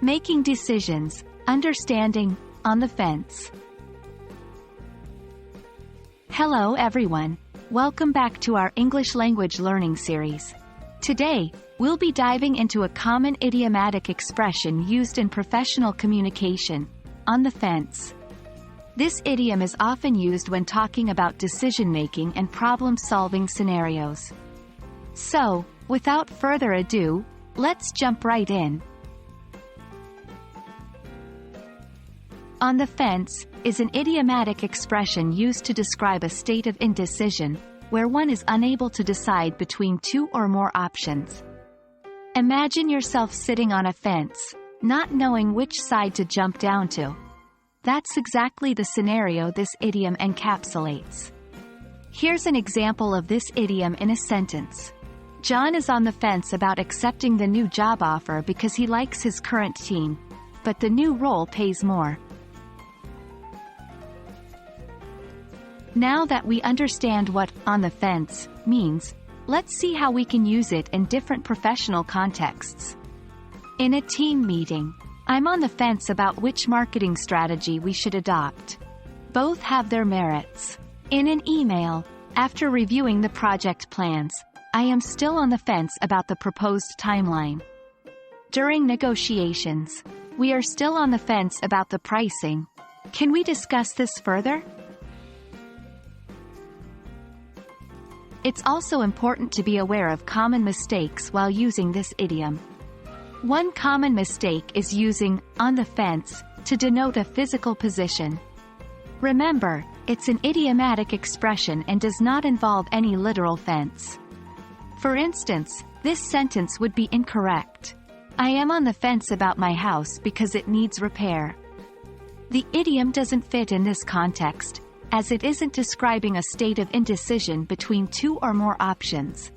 Making decisions, understanding, on the fence. Hello everyone. Welcome back to our English language learning series. Today, we'll be diving into a common idiomatic expression used in professional communication, on the fence. This idiom is often used when talking about decision-making and problem-solving scenarios. So, without further ado, let's jump right in. On the fence is an idiomatic expression used to describe a state of indecision, where one is unable to decide between two or more options. Imagine yourself sitting on a fence, not knowing which side to jump down to. That's exactly the scenario this idiom encapsulates. Here's an example of this idiom in a sentence. John is on the fence about accepting the new job offer because he likes his current team, but the new role pays more. Now that we understand what "on the fence" means, let's see how we can use it in different professional contexts. In a team meeting, I'm on the fence about which marketing strategy we should adopt. Both have their merits. In an email, after reviewing the project plans, I am still on the fence about the proposed timeline. During negotiations, we are still on the fence about the pricing. Can we discuss this further? It's also important to be aware of common mistakes while using this idiom. One common mistake is using "on the fence" to denote a physical position. Remember, it's an idiomatic expression and does not involve any literal fence. For instance, this sentence would be incorrect. I am on the fence about my house because it needs repair. The idiom doesn't fit in this context, as it isn't describing a state of indecision between two or more options.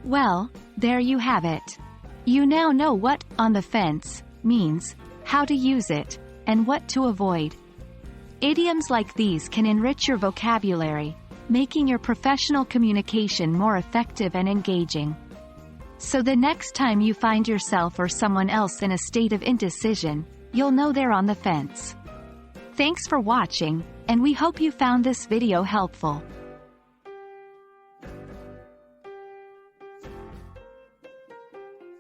Well, there you have it. You now know what "on the fence" means, how to use it, and what to avoid. Idioms like these can enrich your vocabulary, making your professional communication more effective and engaging. So the next time you find yourself or someone else in a state of indecision, you'll know they're on the fence. Thanks for watching, and we hope you found this video helpful.